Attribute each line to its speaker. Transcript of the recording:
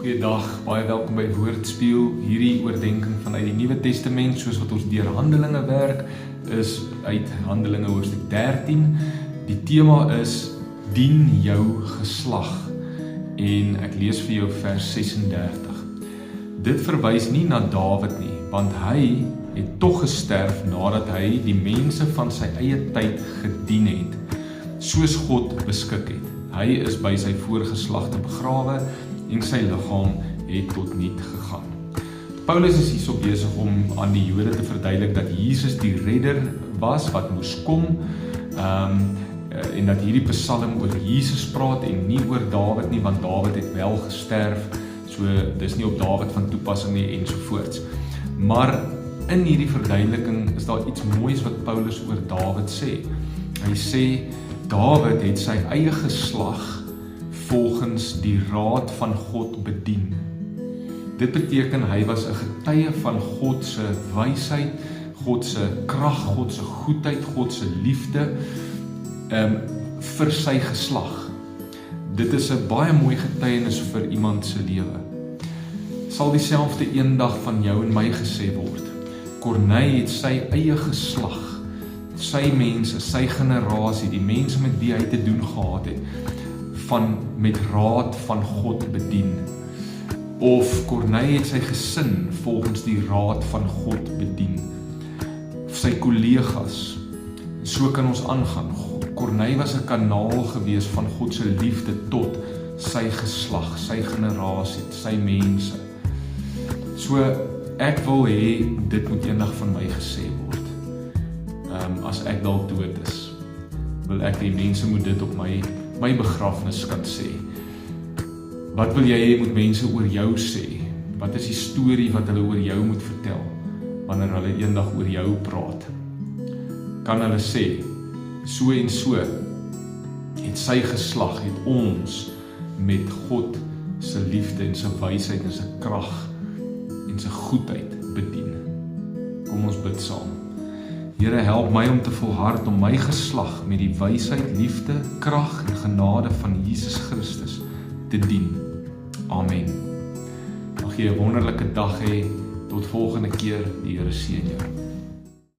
Speaker 1: Goeiedag, baie welkom by Woordspeel. Hierdie oordenking vanuit die Nuwe Testament, soos wat ons deur Handelinge werk, is uit Handelinge hoofstuk 13. Die tema is dien jou geslag. En ek lees vir jou vers 36. Dit verwys nie na Dawid nie, want hy het tog gesterf nadat hy die mense van sy eie tyd gedien het, soos God beskik het. Hy is by sy voorgeslagte begrawe en sy liggaam het tot niet gegaan. Paulus is hierso besig om aan die Jode te verduidelik dat Jesus die redder was wat moes kom, en dat hierdie psalm oor Jesus praat en nie oor Dawid nie, want Dawid het wel gesterf, so dis nie op Dawid van toepassing nie ensovoorts. Maar in hierdie verduideliking is daar iets moois wat Paulus oor Dawid sê. Hy sê, Dawid het sy eie geslag volgens die raad van God bedien. Dit beteken hy was 'n getuie van God se wysheid, God se krag, God se goedheid, God se liefde vir sy geslag. Dit is 'n baie mooi getuienis vir iemand se lewe. Sal dieselfde eendag van jou en my gesê word. Korney het sy eie geslag, sy mense, sy generasie, die mense met wie hy te doen gehad het, met raad van God bedien. Of Korney het sy gesin volgens die raad van God bedien. Sy kollegas. So kan ons aangaan. Korney was 'n kanaal gewees van God se liefde tot sy geslag, sy generasie, sy mense. So ek wil hê dit moet eendag van my gesê word. As ek dalk dood is, wil ek die mense moet dit op my begrafnis kan sê. Wat wil jy hê moet mense oor jou sê? Wat is die storie wat hulle oor jou moet vertel, wanneer hulle eendag oor jou praat? Kan hulle sê, so en so, het sy geslag, het ons met God se liefde en sy wysheid en sy krag en sy goedheid bedien. Kom ons bid saam. Here, help my om te volhard om my geslag met die wysheid, liefde, krag en genade van Jesus Christus te dien. Amen. Mag jy 'n wonderlike dag hê. Tot volgende keer. Die Here seën jou.